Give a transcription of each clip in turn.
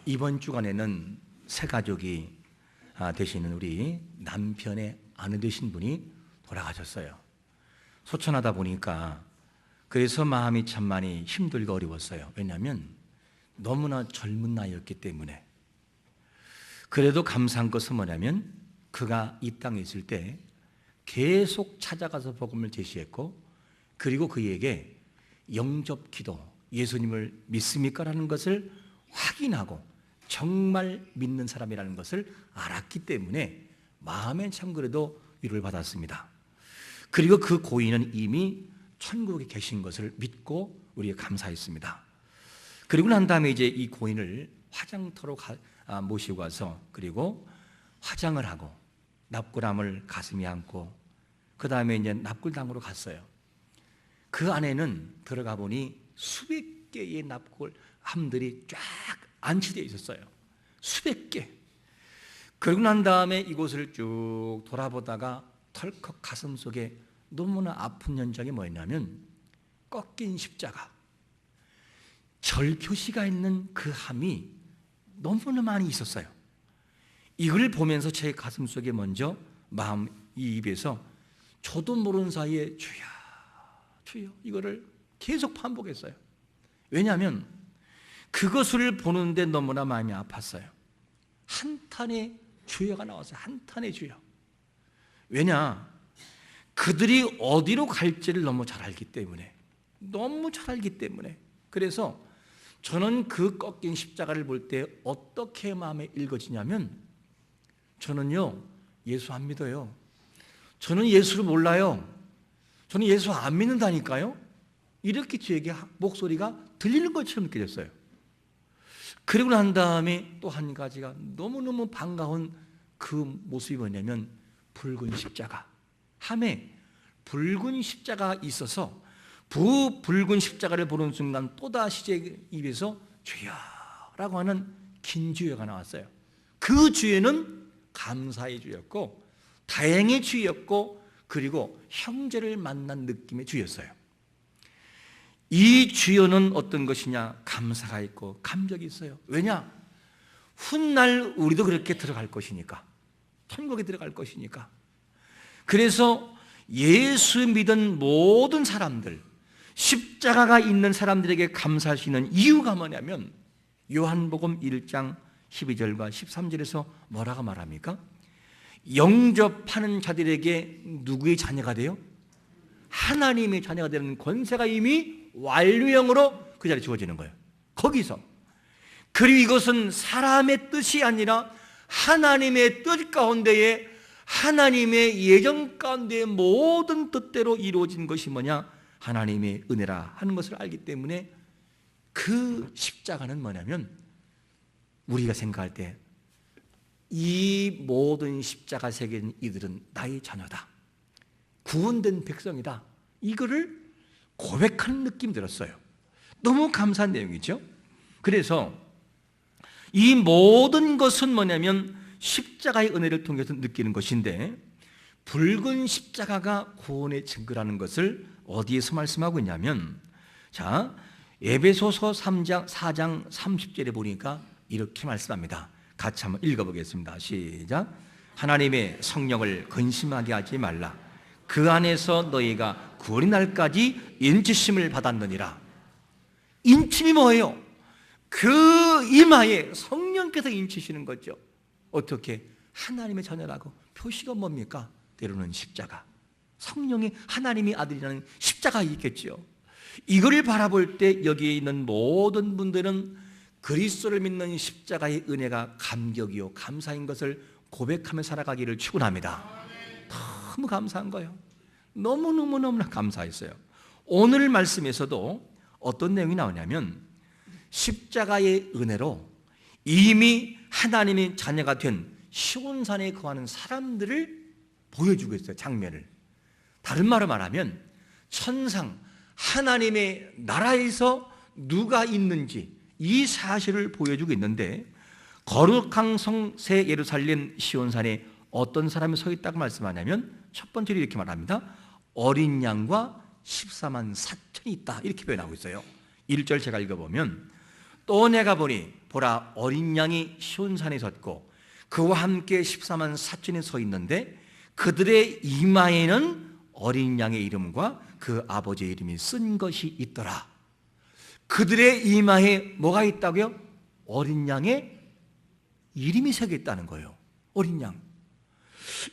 이번 주간에는 새 가족이 되시는 우리 남편의 아내 되신 분이 돌아가셨어요. 소천하다 보니까 그래서 마음이 참 많이 힘들고 어려웠어요. 왜냐하면 너무나 젊은 나이였기 때문에. 그래도 감사한 것은 뭐냐면 그가 이 땅에 있을 때 계속 찾아가서 복음을 제시했고, 그리고 그에게 영접 기도, 예수님을 믿습니까? 라는 것을 확인하고 정말 믿는 사람이라는 것을 알았기 때문에 마음엔 참 그래도 위로를 받았습니다. 그리고 그 고인은 이미 천국에 계신 것을 믿고 우리가 감사했습니다. 그리고 난 다음에 이제 이 고인을 화장터로 모시고 가서, 그리고 화장을 하고 납골함을 가슴에 안고 그 다음에 이제 납골당으로 갔어요. 그 안에는 들어가 보니 수백 개의 납골함들이 쫙 안치되어 있었어요. 수백 개. 그러고 난 다음에 이곳을 쭉 돌아보다가 털컥 가슴 속에 너무나 아픈 현장이 뭐였냐면 꺾인 십자가, 절표시가 있는 그 함이 너무나 많이 있었어요. 이걸 보면서 제 가슴 속에 먼저 마음, 이 입에서 저도 모르는 사이에 주여 주여 이거를 계속 반복했어요. 왜냐하면 그것을 보는데 너무나 마음이 아팠어요. 한탄의 주여가 나왔어요. 한탄의 주여. 왜냐? 그들이 어디로 갈지를 너무 잘 알기 때문에, 너무 잘 알기 때문에. 그래서 저는 그 꺾인 십자가를 볼 때 어떻게 마음에 읽어지냐면, 저는요 예수 안 믿어요. 저는 예수를 몰라요. 저는 예수 안 믿는다니까요. 이렇게 저에게 목소리가 들리는 것처럼 느껴졌어요. 그리고 난 다음에 또 한 가지가 너무너무 반가운 그 모습이 뭐냐면 붉은 십자가, 함에 붉은 십자가가 있어서 그 붉은 십자가를 보는 순간 또다시 제 입에서 주여라고 하는 긴 주여가 나왔어요. 그 주여는 감사의 주였고, 다행의 주였고, 그리고 형제를 만난 느낌의 주였어요. 이 주여는 어떤 것이냐? 감사가 있고 감격이 있어요. 왜냐? 훗날 우리도 그렇게 들어갈 것이니까, 천국에 들어갈 것이니까. 그래서 예수 믿은 모든 사람들, 십자가가 있는 사람들에게 감사할 수 있는 이유가 뭐냐면, 요한복음 1장 12절과 13절에서 뭐라고 말합니까? 영접하는 자들에게 누구의 자녀가 돼요? 하나님의 자녀가 되는 권세가 이미 완료형으로 그 자리에 주어지는 거예요. 거기서. 그리고 이것은 사람의 뜻이 아니라 하나님의 뜻 가운데에, 하나님의 예정 가운데의 모든 뜻대로 이루어진 것이 뭐냐? 하나님의 은혜라 하는 것을 알기 때문에 그 십자가는 뭐냐면, 우리가 생각할 때 이 모든 십자가 새긴 이들은 나의 자녀다, 구원된 백성이다, 이거를 고백하는 느낌이 들었어요. 너무 감사한 내용이죠. 그래서 이 모든 것은 뭐냐면 십자가의 은혜를 통해서 느끼는 것인데, 붉은 십자가가 구원의 증거라는 것을 어디에서 말씀하고 있냐면, 자, 에베소서 4장 30절에 보니까 이렇게 말씀합니다. 같이 한번 읽어보겠습니다. 시작. 하나님의 성령을 근심하게 하지 말라. 그 안에서 너희가 구원의 날까지 인치심을 받았느니라. 인침이 뭐예요? 그 이마에 성령께서 인치시는 거죠. 어떻게? 하나님의 자녀라고. 표시가 뭡니까? 때로는 십자가, 성령이 하나님의 아들이라는 십자가 있겠죠. 이거를 바라볼 때 여기에 있는 모든 분들은 그리스도를 믿는 십자가의 은혜가 감격이요 감사인 것을 고백하며 살아가기를 축원합니다. 너무 감사한 거예요. 너무너무너무나 감사했어요. 오늘 말씀에서도 어떤 내용이 나오냐면, 십자가의 은혜로 이미 하나님의 자녀가 된 시온산에 거하는 사람들을 보여주고 있어요. 장면을. 다른 말로 말하면 천상 하나님의 나라에서 누가 있는지 이 사실을 보여주고 있는데, 거룩한 성새 예루살렘 시온산에 어떤 사람이 서 있다고 말씀하냐면, 첫 번째로 이렇게 말합니다. 어린 양과 14만 4천이 있다, 이렇게 표현하고 있어요. 1절 제가 읽어보면, 또 내가 보니 보라 어린 양이 시온산에 섰고 그와 함께 14만 4천이 서 있는데 그들의 이마에는 어린 양의 이름과 그 아버지의 이름이 쓴 것이 있더라. 그들의 이마에 뭐가 있다고요? 어린 양의 이름이 새겨 있다는 거예요. 어린 양.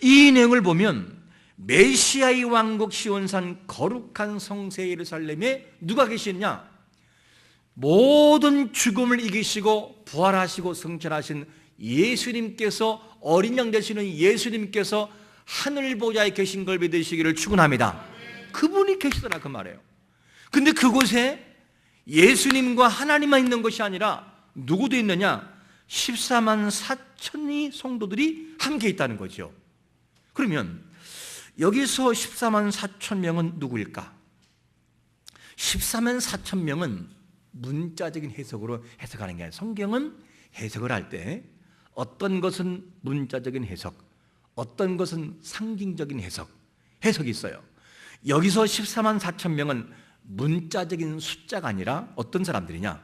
이 내용을 보면 메시아의 왕국 시온산 거룩한 성세 예루살렘에 누가 계시느냐? 모든 죽음을 이기시고 부활하시고 승천하신 예수님께서, 어린 양 되시는 예수님께서 하늘 보좌에 계신 걸 믿으시기를 축원합니다. 그분이 계시더라 그 말이에요. 근데 그곳에 예수님과 하나님만 있는 것이 아니라 누구도 있느냐? 14만 4천의 성도들이 함께 있다는 거죠. 그러면 여기서 14만 4천 명은 누구일까? 14만 4천 명은 문자적인 해석으로 해석하는 게 아니라 성경은 해석을 할 때 어떤 것은 문자적인 해석, 어떤 것은 상징적인 해석이 있어요. 여기서 14만 4천 명은 문자적인 숫자가 아니라 어떤 사람들이냐?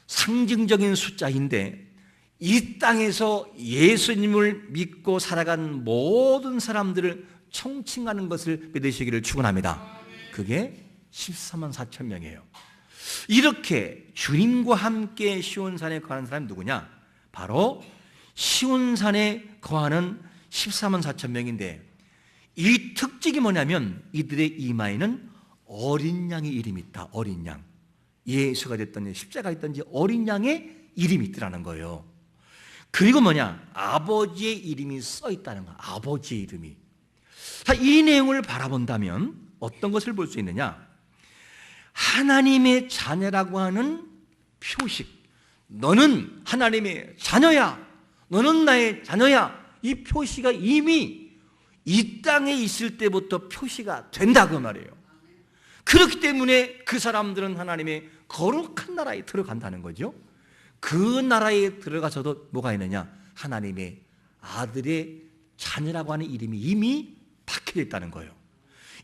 상징적인 숫자인데 이 땅에서 예수님을 믿고 살아간 모든 사람들을 총칭하는 것을 믿으시기를 축원합니다. 그게 14만 4천 명이에요. 이렇게 주님과 함께 시온산에 거하는 사람이 누구냐? 바로 시온산에 거하는 14만 4천 명인데 이 특징이 뭐냐면 이들의 이마에는 어린 양의 이름이 있다. 어린 양. 예수가 됐든지 십자가가 있든지 어린 양의 이름이 있더라는 거예요. 그리고 뭐냐? 아버지의 이름이 써 있다는 거야. 아버지의 이름이. 자, 이 내용을 바라본다면 어떤 것을 볼 수 있느냐? 하나님의 자녀라고 하는 표식. 너는 하나님의 자녀야. 너는 나의 자녀야. 이 표시가 이미 이 땅에 있을 때부터 표시가 된다 그 말이에요. 그렇기 때문에 그 사람들은 하나님의 거룩한 나라에 들어간다는 거죠. 그 나라에 들어가서도 뭐가 있느냐? 하나님의 아들의 자녀라고 하는 이름이 이미 박혀져 있다는 거예요.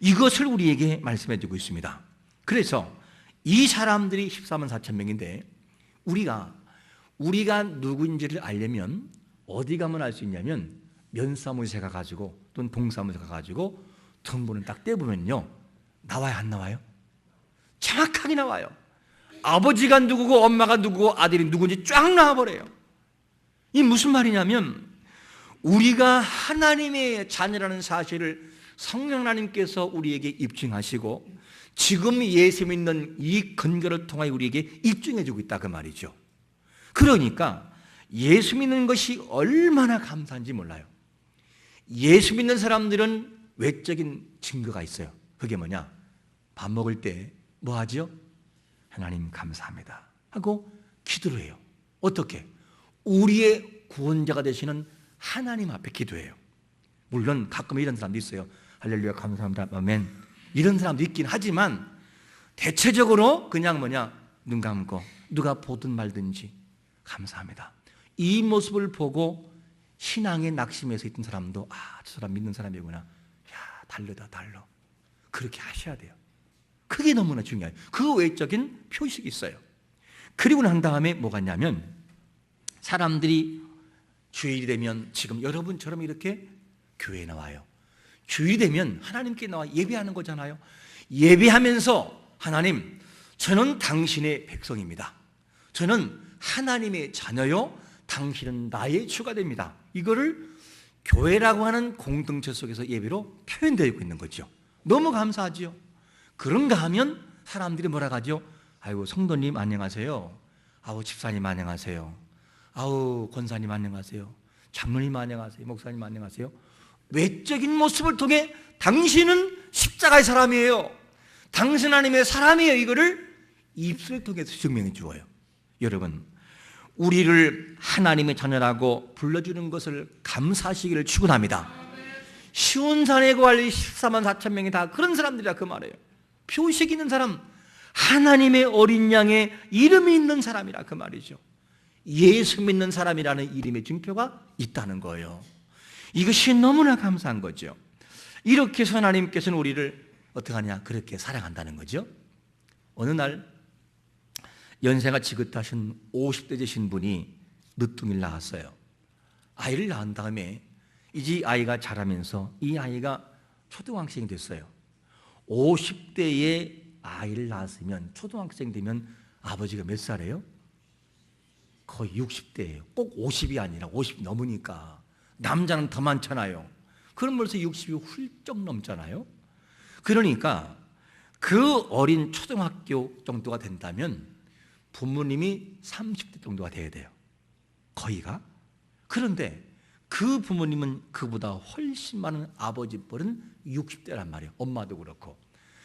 이것을 우리에게 말씀해 주고 있습니다. 그래서 이 사람들이 14만 4천 명인데 우리가 누구인지를 알려면 어디 가면 알 수 있냐면 면사무소에 가가지고 또는 동사무소에 가가지고 등본을 딱 떼보면요 나와요 안 나와요? 정확하게 나와요. 아버지가 누구고 엄마가 누구고 아들이 누구인지 쫙 나와버려요. 이 무슨 말이냐면 우리가 하나님의 자녀라는 사실을 성령 하나님께서 우리에게 입증하시고 지금 예수 믿는 이 근거를 통하여 우리에게 입증해 주고 있다 그 말이죠. 그러니까 예수 믿는 것이 얼마나 감사한지 몰라요. 예수 믿는 사람들은 외적인 증거가 있어요. 그게 뭐냐? 밥 먹을 때 뭐 하죠? 하나님 감사합니다 하고 기도를 해요. 어떻게? 우리의 구원자가 되시는 하나님 앞에 기도해요. 물론 가끔 이런 사람도 있어요. 할렐루야 감사합니다 아멘 이런 사람도 있긴 하지만 대체적으로 그냥 뭐냐? 눈 감고 누가 보든 말든지 감사합니다. 이 모습을 보고 신앙에 낙심해서 있던 사람도 저 사람 믿는 사람이구나. 달르다 달러. 그렇게 하셔야 돼요. 그게 너무나 중요해요. 그 외적인 표식이 있어요. 그리고 난 다음에 뭐가 있냐면 사람들이 주일이 되면 지금 여러분처럼 이렇게 교회에 나와요. 주일이 되면 하나님께 나와 예배하는 거잖아요. 예배하면서 하나님 저는 당신의 백성입니다. 저는 하나님의 자녀요 당신은 나의 주가 됩니다. 이거를 교회라고 하는 공동체 속에서 예배로 표현되고 있는 거죠. 너무 감사하지요. 그런가 하면 사람들이 뭐라 하죠? 아이고 성도님 안녕하세요. 아우 집사님 안녕하세요. 아우 권사님 안녕하세요. 장로님 안녕하세요. 목사님 안녕하세요. 외적인 모습을 통해 당신은 십자가의 사람이에요. 당신 하나님의 사람이에요. 이거를 입술을 통해서 증명해 주어요. 여러분 우리를 하나님의 자녀라고 불러주는 것을 감사하시기를 축원합니다. 시온산에 거할 14만 4천 명이 다 그런 사람들이라 그 말이에요. 표식 있는 사람, 하나님의 어린 양의 이름이 있는 사람이라 그 말이죠. 예수 믿는 사람이라는 이름의 증표가 있다는 거예요. 이것이 너무나 감사한 거죠. 이렇게 해서 하나님께서는 우리를 어떻게 하냐? 그렇게 사랑한다는 거죠. 어느 날 연세가 지긋하신 50대 되신 분이 늦둥이를 낳았어요. 아이를 낳은 다음에 이제 아이가 자라면서 이 아이가 초등학생이 됐어요. 50대에 아이를 낳았으면 초등학생 되면 아버지가 몇 살이에요? 거의 60대예요. 꼭 50이 아니라 50 넘으니까. 남자는 더 많잖아요. 그럼 벌써 60이 훌쩍 넘잖아요. 그러니까 그 어린 초등학교 정도가 된다면 부모님이 30대 정도가 돼야 돼요. 거의가. 그런데 그 부모님은 그보다 훨씬 많은 아버지 뻘은 60대란 말이에요. 엄마도 그렇고.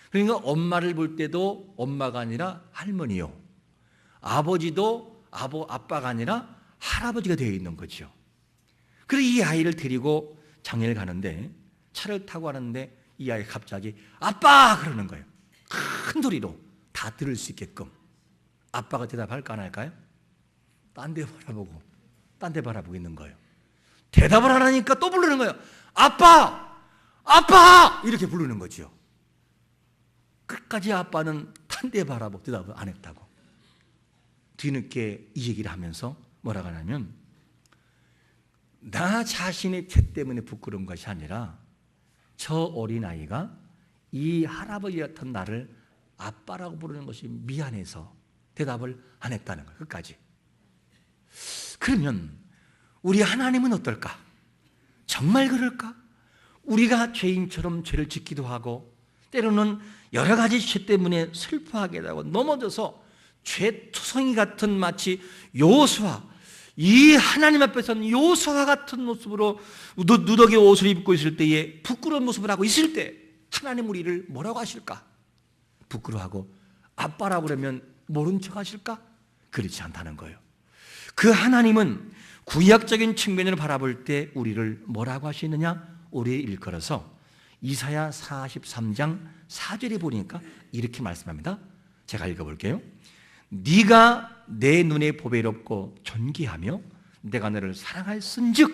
그러니까 엄마를 볼 때도 엄마가 아니라 할머니요. 아버지도 아빠가 아니라 할아버지가 되어 있는 거죠. 그래서 이 아이를 데리고 장례를 가는데 차를 타고 가는데 이 아이가 갑자기 아빠! 그러는 거예요. 큰 소리로 다 들을 수 있게끔. 아빠가 대답할까 안 할까요? 딴 데 바라보고 있는 거예요. 대답을 안 하니까 또 부르는 거예요. 아빠! 아빠! 이렇게 부르는 거죠. 끝까지 아빠는 딴 데 바라보고 대답을 안 했다고. 뒤늦게 이 얘기를 하면서 뭐라고 하냐면 나 자신의 죄 때문에 부끄러운 것이 아니라 저 어린아이가 이 할아버지 같은 나를 아빠라고 부르는 것이 미안해서 대답을 안 했다는 거예요. 끝까지. 그러면 우리 하나님은 어떨까? 정말 그럴까? 우리가 죄인처럼 죄를 짓기도 하고 때로는 여러 가지 죄 때문에 슬퍼하게 되고 넘어져서 죄투성이 같은 마치 요수아, 이 하나님 앞에서는 요수아 같은 모습으로 누더기 옷을 입고 있을 때에 부끄러운 모습을 하고 있을 때 하나님 우리를 뭐라고 하실까? 부끄러워하고 아빠라고 그러면 모른 척 하실까? 그렇지 않다는 거예요. 그 하나님은 구약적인 측면을 바라볼 때 우리를 뭐라고 하시느냐? 우리 일컬어서 이사야 43장 4절에 보니까 이렇게 말씀합니다. 제가 읽어볼게요. 네가 내 눈에 보배롭고 존귀하며 내가 너를 사랑하였은즉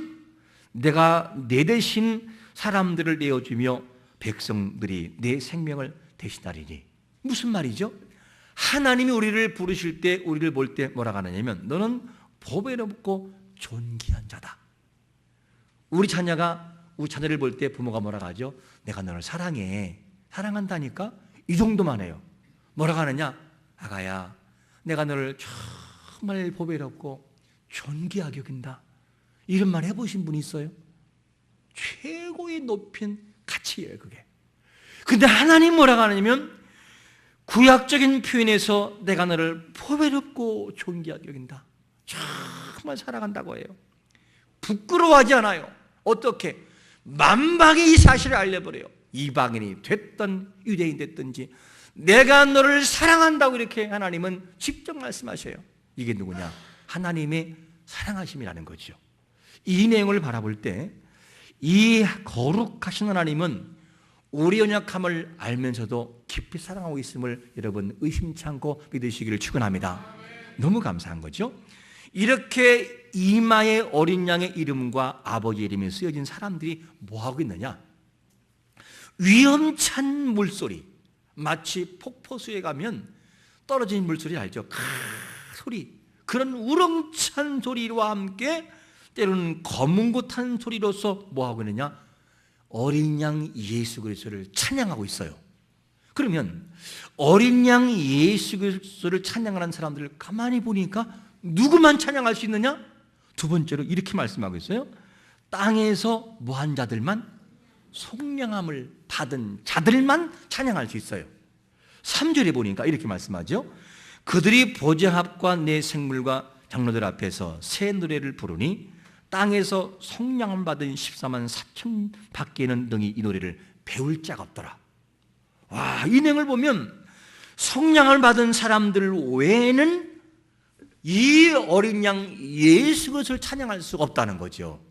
내가 내 대신 사람들을 내어주며 백성들이 내 생명을 대신하리니. 무슨 말이죠? 하나님이 우리를 부르실 때 우리를 볼 때 뭐라고 하느냐면 너는 보배롭고 존귀한 자다. 우리 자녀를 볼 때 부모가 뭐라고 하죠? 내가 너를 사랑해. 사랑한다니까? 이 정도만 해요. 뭐라고 하느냐? 아가야, 내가 너를 정말 보배롭고 존귀하게 여긴다. 이런 말 해보신 분 있어요? 최고의 높인 가치예요, 그게. 근데 하나님 뭐라고 하냐면 구약적인 표현에서 내가 너를 보배롭고 존귀하게 여긴다. 정말 사랑한다고 해요. 부끄러워하지 않아요. 어떻게? 만방에 이 사실을 알려버려요. 이방인이 됐든 유대인이 됐든지 내가 너를 사랑한다고 이렇게 하나님은 직접 말씀하셔요. 이게 누구냐? 하나님의 사랑하심이라는 거죠. 이 내용을 바라볼 때 이 거룩하신 하나님은 우리 연약함을 알면서도 깊이 사랑하고 있음을 여러분 의심치 않고 믿으시기를 축원합니다. 너무 감사한 거죠. 이렇게 이마에 어린 양의 이름과 아버지의 이름이 쓰여진 사람들이 뭐하고 있느냐? 위험찬 물소리, 마치 폭포수에 가면 떨어진 물소리 알죠? 소리, 그런 우렁찬 소리와 함께 때로는 거문고탄 소리로서 뭐하고 있느냐? 어린 양 예수 그리스도를 찬양하고 있어요. 그러면 어린 양 예수 그리스도를 찬양하는 사람들을 가만히 보니까 누구만 찬양할 수 있느냐? 두 번째로 이렇게 말씀하고 있어요. 땅에서 뭐한 자들만, 속량함을 받은 자들만 찬양할 수 있어요. 3절에 보니까 이렇게 말씀하죠. 그들이 보좌합과 내 생물과 장로들 앞에서 새 노래를 부르니 땅에서 속량함을 받은 14만 4천 밖에는 능히 이 노래를 배울 자가 없더라. 와, 이 내용을 보면 속량을 받은 사람들 외에는 이 어린 양 예수 그리스도를 찬양할 수가 없다는 거죠.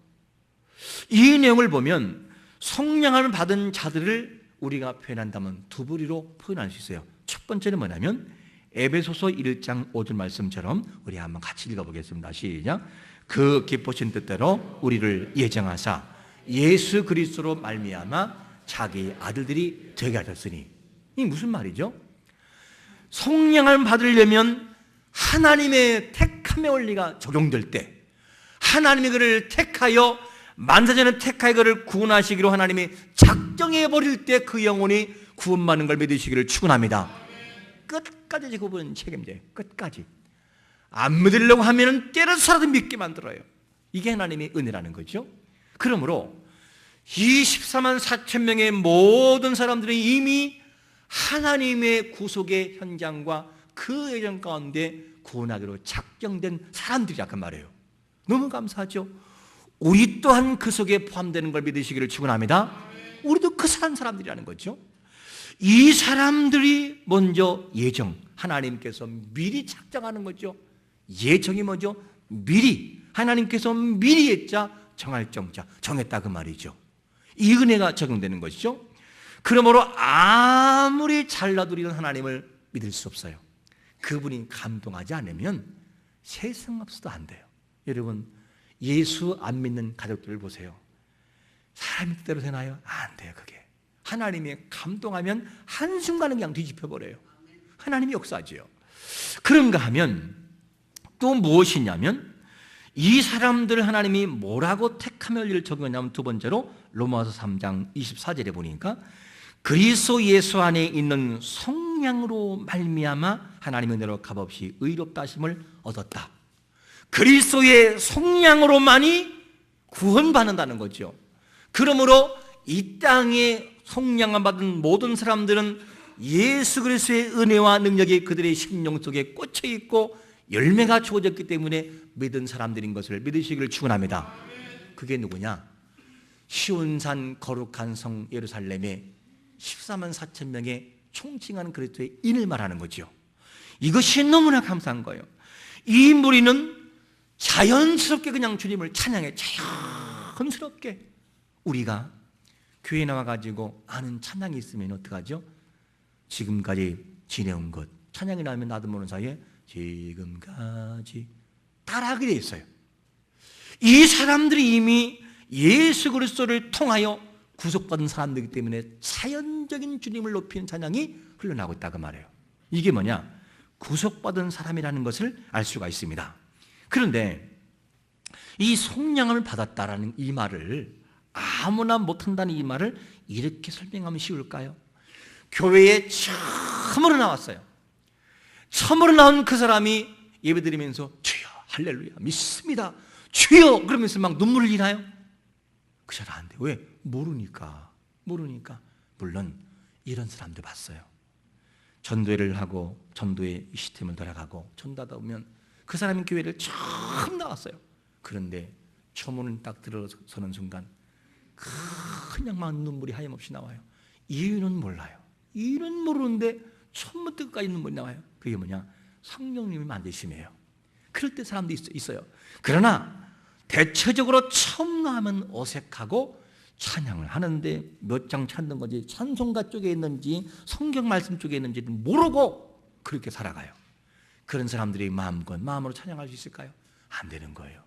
이 내용을 보면 속량을 받은 자들을 우리가 표현한다면 두 부류로 표현할 수 있어요. 첫 번째는 뭐냐면 에베소서 1장 5절 말씀처럼 우리 한번 같이 읽어보겠습니다. 시작. 그 기쁘신 뜻대로 우리를 예정하사 예수 그리스도로 말미암아 자기 아들들이 되게 하셨으니. 이 무슨 말이죠? 속량을 받으려면 하나님의 택함의 원리가 적용될 때, 하나님이 그를 택하여 만사전에 택하여 그를 구원하시기로 하나님이 작정해 버릴 때 그 영혼이 구원받는 걸 믿으시기를 축원합니다. 끝까지 그분은 책임져요. 끝까지. 안 믿으려고 하면은 때려서라도 믿게 만들어요. 이게 하나님의 은혜라는 거죠. 그러므로 이 14만 4천 명의 모든 사람들이 이미 하나님의 구속의 현장과 그 예정 가운데 구원하기로 작정된 사람들이란 말이에요. 너무 감사하죠. 우리 또한 그 속에 포함되는 걸 믿으시기를 축원합니다. 우리도 그 사람들이라는 거죠. 이 사람들이 먼저 예정, 하나님께서 미리 작정하는 거죠. 예정이 뭐죠? 미리, 하나님께서 미리 했자 정할 정자, 정했다 그 말이죠. 이 은혜가 적용되는 것이죠. 그러므로 아무리 잘나도 우리는 하나님을 믿을 수 없어요. 그분이 감동하지 않으면 세상 없어도 안 돼요. 여러분, 예수 안 믿는 가족들을 보세요. 사람의 뜻대로 되나요? 안 돼요. 그게 하나님이 감동하면 한순간에 그냥 뒤집혀버려요. 하나님이 역사하지요. 그런가 하면 또 무엇이냐면, 이 사람들 하나님이 뭐라고 택함의 원리를 적용하냐면, 두 번째로 로마서 3장 24절에 보니까 그리스도 예수 안에 있는 성령으로 말미암아 하나님의 은혜로 값없이 의롭다 하심을 얻었다. 그리스도의 성령으로만이 구원받는다는 거죠. 그러므로 이 땅에 성령을 받은 모든 사람들은 예수 그리스도의 은혜와 능력이 그들의 심령 속에 꽂혀 있고 열매가 주어졌기 때문에 믿은 사람들인 것을 믿으시기를 축원합니다. 그게 누구냐? 시온산 거룩한 성 예루살렘에 14만 4천 명의 총칭하는 그리스도의 인을 말하는 거죠. 이것이 너무나 감사한 거예요. 이 무리는 자연스럽게 그냥 주님을 찬양해. 자연스럽게. 우리가 교회에 나와가지고 아는 찬양이 있으면 어떡하죠? 지금까지 지내온 것, 찬양이 나오면 나도 모르는 사이에 지금까지 따라하게 돼 있어요. 이 사람들이 이미 예수 그리스도를 통하여 구속받은 사람들이기 때문에 자연적인 주님을 높이는 찬양이 흘러나오고 있다고 말해요. 이게 뭐냐? 구속받은 사람이라는 것을 알 수가 있습니다. 그런데 이 성령을 받았다라는 이 말을, 아무나 못한다는 이 말을 이렇게 설명하면 쉬울까요? 교회에 처음으로 나왔어요. 처음으로 나온 그 사람이 예배드리면서 주여 할렐루야 믿습니다 주여 그러면서 막 눈물을 흘리나요? 그 잘 안 돼요. 왜? 모르니까. 물론 이런 사람도 봤어요. 전도회를 하고 전도의 시스템을 돌아가고 전도하다 보면 그 사람이 교회를 처음 나왔어요. 그런데 초문을 딱 들어서는 순간 그냥 막 눈물이 하염없이 나와요. 이유는 몰라요. 이유는 모르는데 처음부터 끝까지 눈물이 나와요. 그게 뭐냐? 성령님이 만드심이에요. 그럴 때 사람도 있어요. 그러나 대체적으로 처음 나오면 어색하고 찬양을 하는데 몇 장 찾는 건지 찬송가 쪽에 있는지 성경 말씀 쪽에 있는지 모르고 그렇게 살아가요. 그런 사람들이 마음으로 찬양할 수 있을까요? 안 되는 거예요.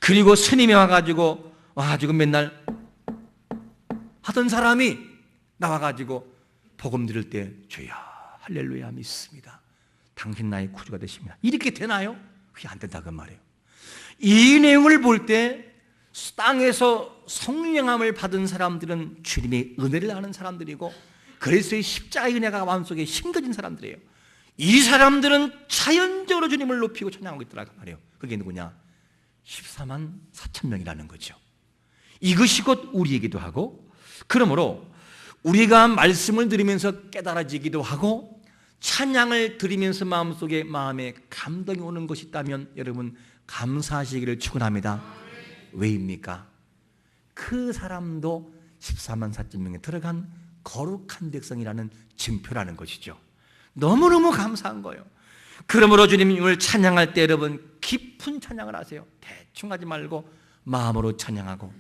그리고 스님이 와가지고 맨날 하던 사람이 나와가지고 복음 들을 때 주여 할렐루야 믿습니다 당신 나의 구주가 되십니다 이렇게 되나요? 그게 안 된다고 말이에요. 이 내용을 볼 때 땅에서 성령함을 받은 사람들은 주님의 은혜를 아는 사람들이고 그리스도의 십자가의 은혜가 마음속에 심겨진 사람들이에요. 이 사람들은 자연적으로 주님을 높이고 찬양하고 있더라고 말이에요. 그게 누구냐? 14만 4천 명이라는 거죠. 이것이 곧 우리이기도 하고, 그러므로 우리가 말씀을 들으면서 깨달아지기도 하고 찬양을 들으면서 마음에 감동이 오는 것이 있다면 여러분 감사하시기를 축원합니다. 왜입니까? 그 사람도 14만 4천 명에 들어간 거룩한 백성이라는 증표라는 것이죠. 너무너무 감사한 거예요. 그러므로 주님을 찬양할 때 여러분 깊은 찬양을 하세요. 대충 하지 말고 마음으로 찬양하고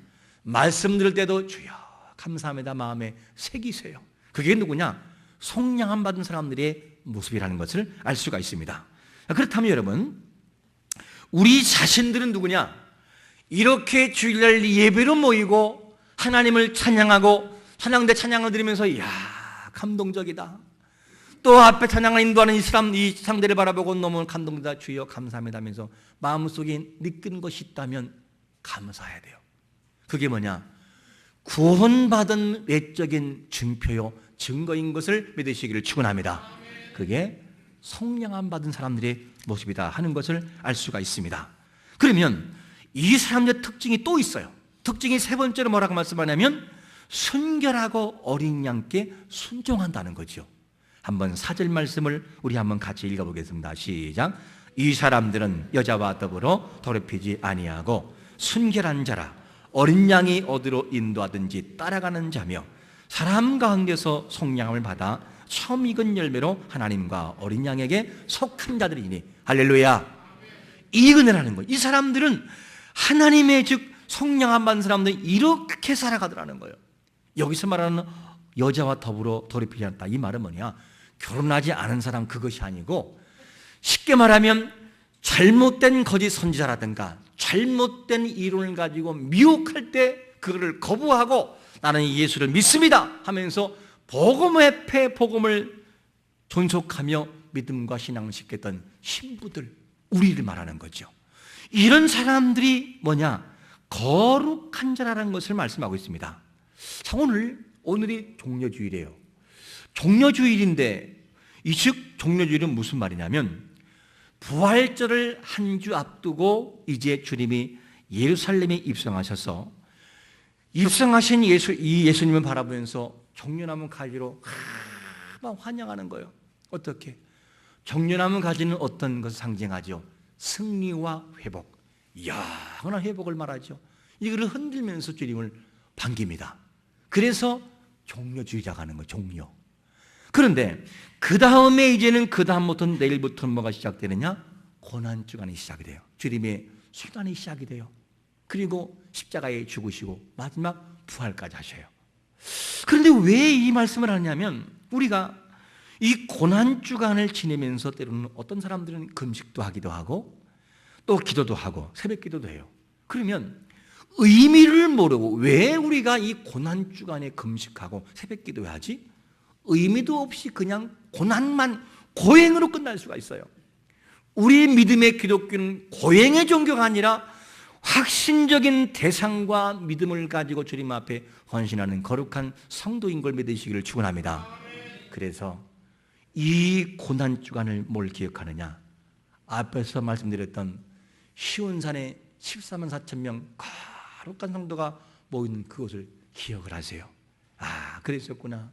말씀 들을 때도 주여 감사합니다 마음에 새기세요. 그게 누구냐? 성령함 받은 사람들의 모습이라는 것을 알 수가 있습니다. 그렇다면 여러분 우리 자신들은 누구냐? 이렇게 주일날 예배로 모이고 하나님을 찬양하고 찬양대 찬양을 드리면서 이야 감동적이다 또 앞에 찬양을 인도하는 이 상대를 바라보고 너무 감동되다. 주여 감사합니다 하면서 마음속에 느끼는 것이 있다면 감사해야 돼요. 그게 뭐냐? 구원받은 외적인 증표요, 증거인 것을 믿으시기를 축원합니다. 그게 성령함 받은 사람들의 모습이다 하는 것을 알 수가 있습니다. 그러면 이 사람들의 특징이 또 있어요. 특징이 세 번째로 뭐라고 말씀하냐면 순결하고 어린 양께 순종한다는 거죠. 한번 4절 말씀을 우리 한번 같이 읽어보겠습니다. 시작. 이 사람들은 여자와 더불어 더럽히지 아니하고 순결한 자라, 어린 양이 어디로 인도하든지 따라가는 자며 사람 가운데서 속량함을 받아 처음 익은 열매로 하나님과 어린 양에게 속한 자들이니. 할렐루야. 이 은혜라는 거예요. 이 사람들은 하나님의 즉 속량함 받은 사람들이 이렇게 살아가더라는 거예요. 여기서 말하는 여자와 더불어 더럽히지 않다, 이 말은 뭐냐? 결혼하지 않은 사람, 그것이 아니고 쉽게 말하면 잘못된 거짓 선지자라든가 잘못된 이론을 가지고 미혹할 때 그거를 거부하고 나는 예수를 믿습니다 하면서 복음의 복음을 존속하며 믿음과 신앙을 지켰던 신부들, 우리를 말하는 거죠. 이런 사람들이 뭐냐? 거룩한 자라는 것을 말씀하고 있습니다. 자, 오늘이 종려주일이에요. 종려주일인데 이 즉 종려주일은 무슨 말이냐면 부활절을 한 주 앞두고 이제 주님이 예루살렘에 입성하셔서 입성하신 이 예수님을 바라보면서 종려나무 가지로 막 환영하는 거예요. 어떻게? 종려나무 가지는 어떤 것을 상징하죠? 승리와 회복, 영원한 회복을 말하죠. 이거를 흔들면서 주님을 반깁니다. 그래서 종려주의자가 하는 거예요. 종려. 그런데 그 다음에 이제는 그 다음부터는 내일부터는 뭐가 시작되느냐? 고난주간이 시작이 돼요. 주님의 수단이 시작이 돼요. 그리고 십자가에 죽으시고 마지막 부활까지 하셔요. 그런데 왜 이 말씀을 하냐면 우리가 이 고난주간을 지내면서 때로는 어떤 사람들은 금식도 하기도 하고 또 기도도 하고 새벽 기도도 해요. 그러면 의미를 모르고 왜 우리가 이 고난주간에 금식하고 새벽 기도해야지? 의미도 없이 그냥 고난만 고행으로 끝날 수가 있어요. 우리 믿음의 기독교는 고행의 종교가 아니라 확신적인 대상과 믿음을 가지고 주님 앞에 헌신하는 거룩한 성도인 걸 믿으시기를 축원합니다. 그래서 이 고난주간을 뭘 기억하느냐? 앞에서 말씀드렸던 시온산에 14만 4천 명 거룩한 성도가 모인 그것을 기억을 하세요. 아, 그랬었구나.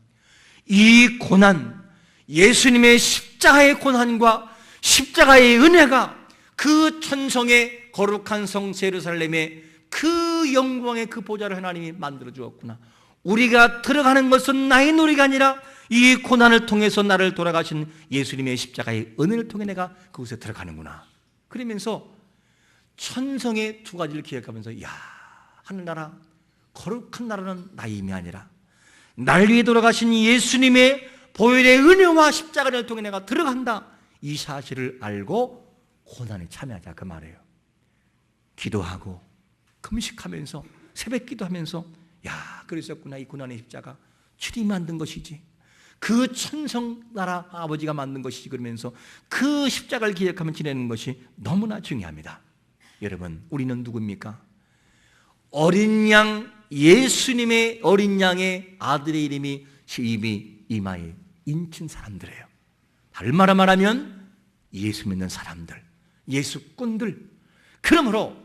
이 고난, 예수님의 십자가의 고난과 십자가의 은혜가 그 천성의 거룩한 성 예루살렘의 그 영광의 그 보좌를 하나님이 만들어 주었구나. 우리가 들어가는 것은 나의 노력이 아니라 이 고난을 통해서 나를 돌아가신 예수님의 십자가의 은혜를 통해 내가 그곳에 들어가는구나. 그러면서 천성의 두 가지를 기억하면서 야, 하늘나라, 거룩한 나라는 나의 힘이 아니라 날 위해 돌아가신 예수님의 보혈의 은혜와 십자가를 통해 내가 들어간다. 이 사실을 알고 고난에 참여하자, 그 말이에요. 기도하고 금식하면서 새벽 기도하면서 야, 그랬었구나. 이 고난의 십자가 주님이 만든 것이지, 그 천성 나라 아버지가 만든 것이지, 그러면서 그 십자가를 기억하며 지내는 것이 너무나 중요합니다. 여러분, 우리는 누굽니까? 어린 양, 예수님의 어린 양의 아들의 이름이 이마에 인친 사람들이에요. 얼마나 말하면 예수 믿는 사람들, 예수꾼들. 그러므로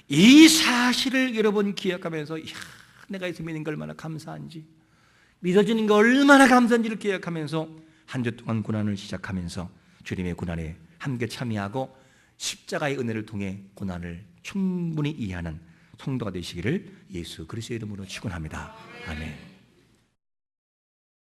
이 사실을 여러분 기억하면서 야, 내가 예수 믿는 게 얼마나 감사한지, 믿어지는 게 얼마나 감사한지를 기억하면서 한 주 동안 고난을 시작하면서 주님의 고난에 함께 참여하고 십자가의 은혜를 통해 고난을 충분히 이해하는 성도가 되시기를 예수 그리스도의 이름으로 축원합니다. 아멘.